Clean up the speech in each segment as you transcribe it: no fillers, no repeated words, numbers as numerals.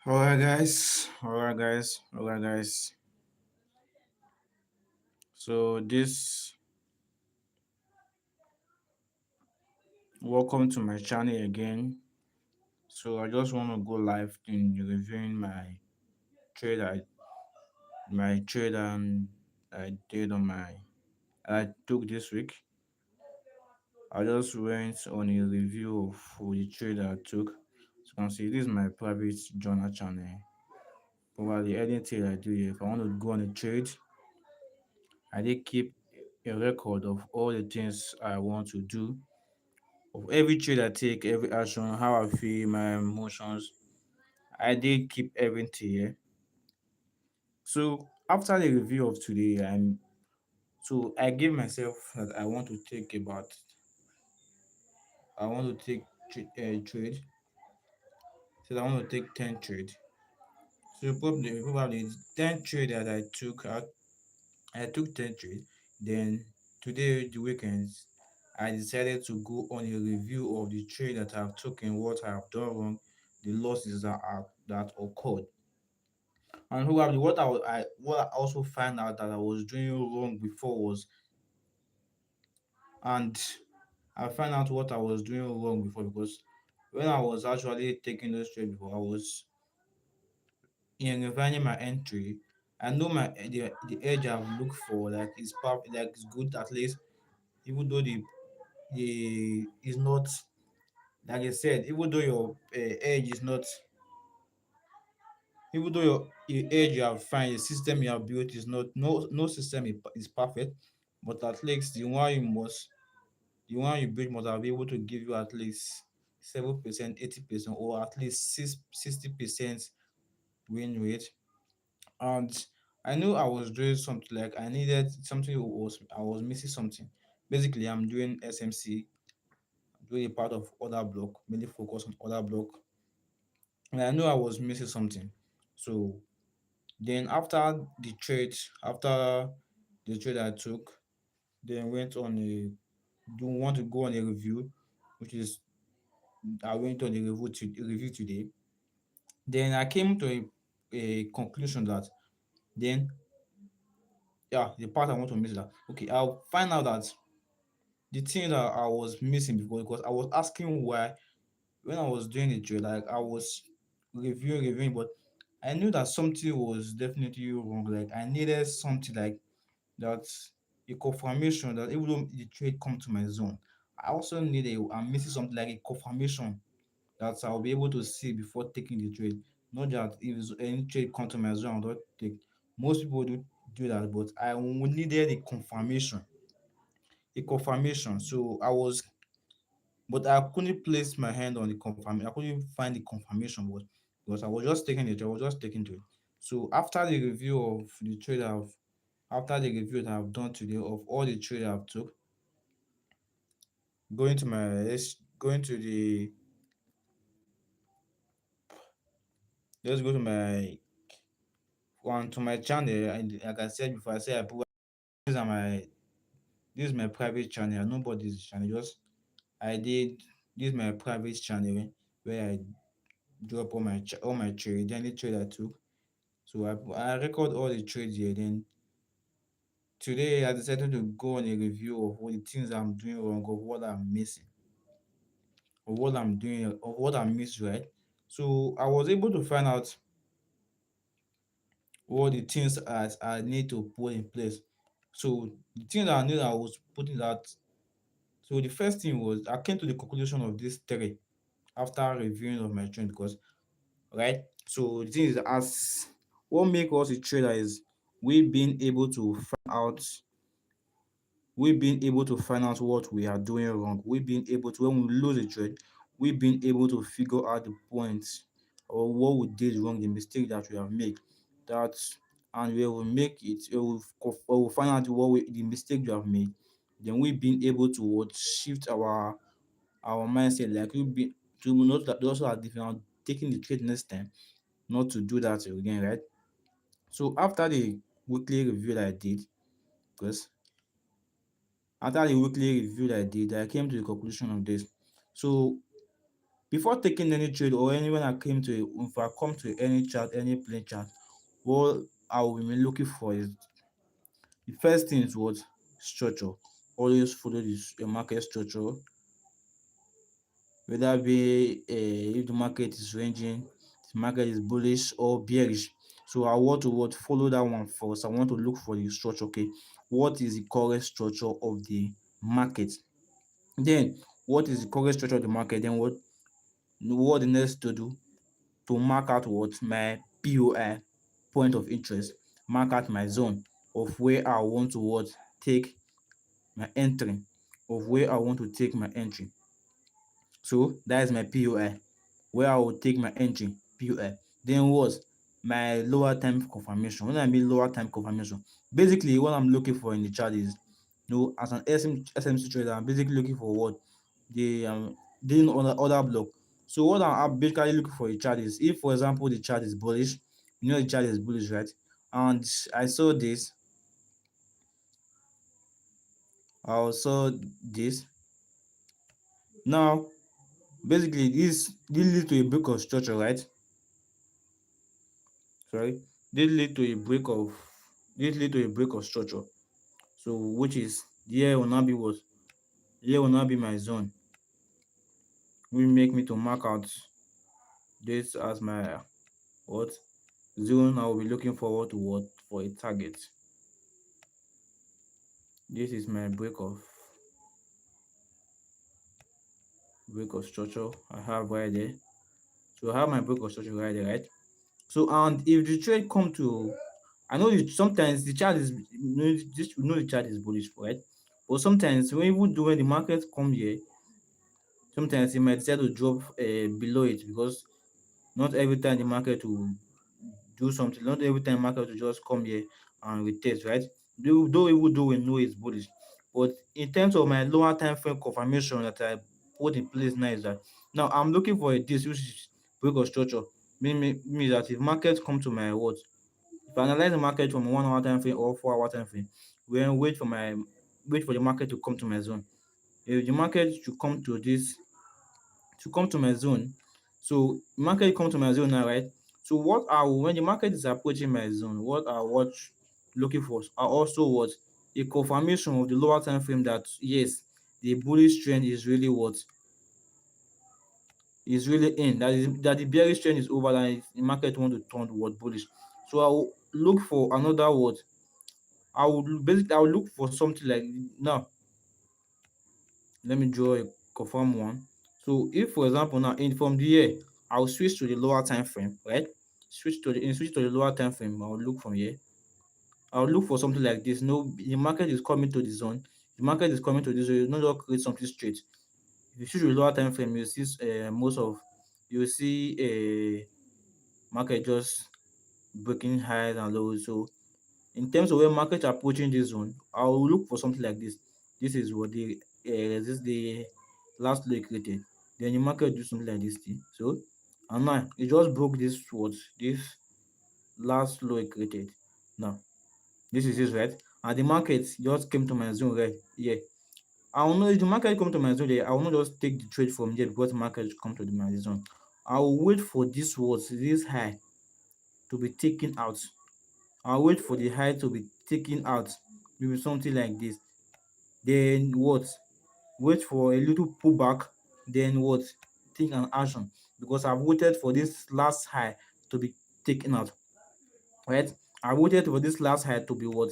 Alright, guys. So this welcome to my channel again. So I just want to go live in reviewing trade I my trade and I did on my I took this week. I just went on a review of the trade I took. So you can see this is my private journal channel. Probably anything I do here, if I want to go on a trade, I did keep a record of all the things I want to do of every trade I take, every action, how I feel, my emotions. I did keep everything here. So after the review of today, I gave myself that I want to take trade. So I want to take 10 trade. So probably 10 trade that I took 10 trade. Then today the weekends I decided to go on a review of the trade that I've taken, what I have done wrong, the losses that occurred. And probably what I also find out that I was doing wrong before was and I found out what I was doing wrong before because when I was actually taking those trades before, I was in refining my entry. I know the edge I've looked for like it's good at least, even though the is not, like I said, even though your edge is not, even though your edge you have found, the system you have built is not, no system is perfect, but at least the one you build must have been able to give you at least 7%, 80%, or at least 60% win rate. And I knew I was doing something, like I needed something, I was missing something. Basically, I'm doing SMC, doing a part of other block, mainly focus on other block. And I knew I was missing something. So then after the trade I took, then went on a do want to go on a review, which is I went on a review today. Then I came to a conclusion that then the part I want to miss is that okay, I'll find out that the thing that I was missing before, because I was asking why when I was doing the trade, like I was reviewing, but I knew that something was definitely wrong. Like I needed something like that, a confirmation that even though the trade come to my zone, I also need I'm missing something like a confirmation that I'll be able to see before taking the trade. Not that if any trade come to my zone, I'll not take. Most people do that, but needed a confirmation. But I couldn't place my hand on the confirmation. I couldn't find the confirmation, but because I was just taking it, I was just taking to it. So after the review that I've done today of all the trade I've took, going to my going to the let's go to my on to my channel. And like I said before, I said these are my this is my private channel. Nobody's channel. Just I did this is my private channel where I drop all my trade, any trade I took. So I record all the trades here. Then today I decided to go on a review of all the things I'm doing wrong, of what I'm missing, of what I'm doing, of what I missed right. So I was able to find out what the things I need to put in place. So the thing that I knew that I was putting that. So the first thing was I came to the conclusion of this three after reviewing of my trend because right. So the thing is, as what make us a trader is we being able to find out we being able to find out what we are doing wrong. We being able to, when we lose a trade, we being able to figure out the points or what we did wrong, the mistake that we have made. That and we will make it, we will find out the mistake we have made. Then we being able to shift our mindset, like we be to note that those are different, taking the trade next time, not to do that again, right? So after the weekly review that I did, because after the weekly review that I did, I came to the conclusion of this. So Before taking any trade or any when I came to if I come to any chart, any plain chart, what I will be looking for is the first thing is what structure. Always follow this market structure, whether be if the market is ranging, the market is bullish or bearish. So I want to what follow that one first. I want to look for the structure. Okay, what is the correct structure of the market? Then what is the correct structure of the market? Then what the next to do to mark out what my POI, point of interest, mark out my zone of where I want to what take my entry, of where I want to take my entry. So that is my POI, where I will take my entry, POI. Then what? My lower time confirmation. When I mean lower time confirmation, basically what I'm looking for in the chart is, as an SMC trader, I'm basically looking for what the doing other block. So what I'm basically looking for a chart is, if for example the chart is bullish, the chart is bullish, right? And I saw this, I saw this. Now basically this lead to a break of structure, right? Sorry, this lead to a break of this lead to a break of structure. So which is here will not be what? Here will not be my zone. Will make me to mark out this as my what zone. I will be looking forward to what for a target. This is my break of structure I have right there. So I have my break of structure right there, right? So and if the trade come to, I know sometimes the chart is the chart is bullish, right? But sometimes when the market come here, sometimes it might decide to drop below it, because not every time the market will do something. Not every time market will just come here and retest, right? Though we know it's bullish, but in terms of my lower time frame confirmation that I put in place now, is that now I'm looking for a this which is break of structure. Means that if market come to my what, if I analyze the market from 1 hour time frame or 4 hour time frame, then wait for the market to come to my zone. If the market should come to this to come to my zone. So market come to my zone now, right? So when the market is approaching my zone, what I watch looking for are also what a confirmation of the lower time frame that yes, the bullish trend is really what is really in. That the bearish trend is over, and the market want to turn what bullish. So I will look for another what I will look for something like now. Let me draw a confirm one. So if for example now in from the year, I'll switch to the lower time frame, right? Switch to the lower time frame. I'll look from here. I'll look for something like this. No, the market is coming to the zone. The market is coming to this zone. You not just create something straight. If you switch to the lower time frame, you see you see a market just breaking highs and lows. So in terms of when market approaching this zone, I will look for something like this. This is what the last low it created. Then the market do something like this thing. So and now it just broke this last low it created. Now this is it, right? And the market just came to my zone right here. I will know if the market come to my zone there, I will not just take the trade from here because the market come to my zone. I will wait for this high to be taken out. I'll wait for the high to be taken out, maybe something like this. Then what? Wait for a little pullback, then what? Take an action, because I've waited for this last high to be taken out, right? I waited for this last high to be what?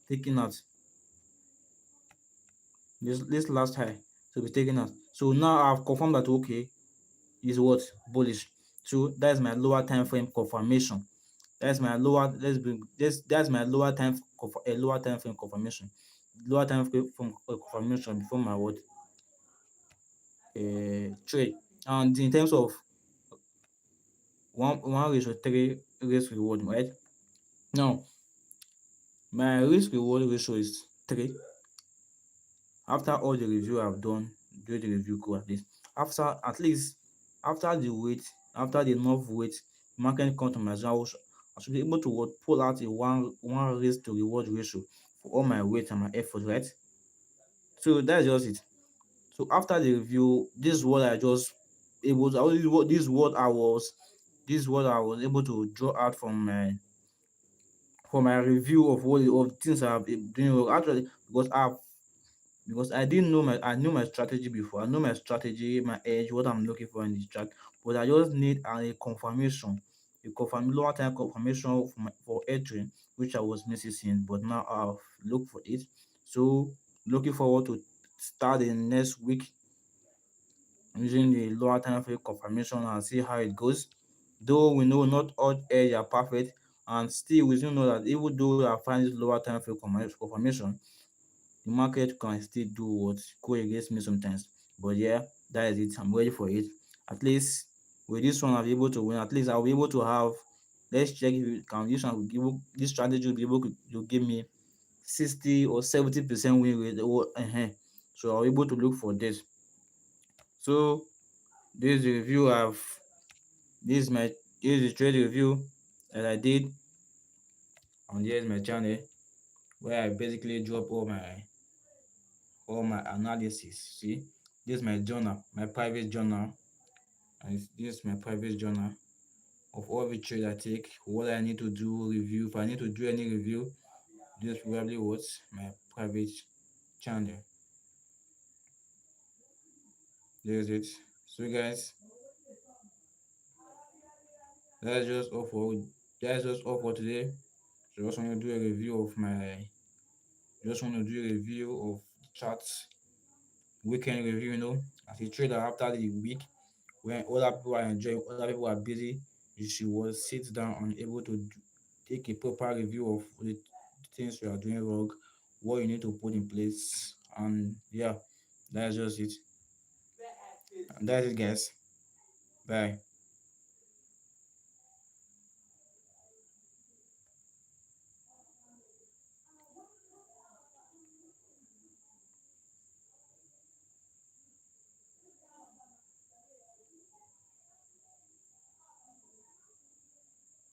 Taken out. This last high to be taken out. So now I've confirmed that okay, is what? Bullish. So that's my lower time frame confirmation. That's my lower. Let's bring this. That's my lower time frame confirmation. Lower time frame confirmation before my what trade. And in terms of one ratio three risk reward, right? Now my risk reward ratio is 3. After all the review I've done, do the review go at least. After the weight, after the enough weight, market come to my zone, I should be able to pull out a one risk to reward ratio for all my weight and my effort, right? So that's just it. So after the review, this is what I just able to, this is what I was able to draw out from my for my review of what of things I've been doing well. Actually, because I knew my strategy before. I know my strategy, my edge, what I'm looking for in this chart. But I just need a confirmation, lower time confirmation for entry, which I was missing. But now I've looked for it. So looking forward to start in next week using the lower time frame confirmation and see how it goes. Though we know not all edge are perfect, and still we still know that even though I find this lower time frame confirmation, the market can still do what go against me sometimes. But yeah, that is it. I'm ready for it. At least with this one, I'll be able to win. At least I'll be able to have. Let's check if it can. This one will give this strategy will be able to give me 60 or 70% win rate. So I'll be able to look for this. So this is the review I've. This is my this is the trade review that I did on here is my channel where I basically drop all my analysis. See, this is my journal, my private journal, and this is my private journal of every trade I take, what I need to do, review. If I need to do any review, this is probably what's my private channel. There's it. So guys, that's just all for that's just all for today. So just want to do a review of my just want to do a review of charts, weekend review, as a trader after the week when other people are enjoying, other people are busy, you should was sit down and able to take a proper review of the things you are doing wrong, what you need to put in place, and yeah, that's just it. And that's it, guys. Bye.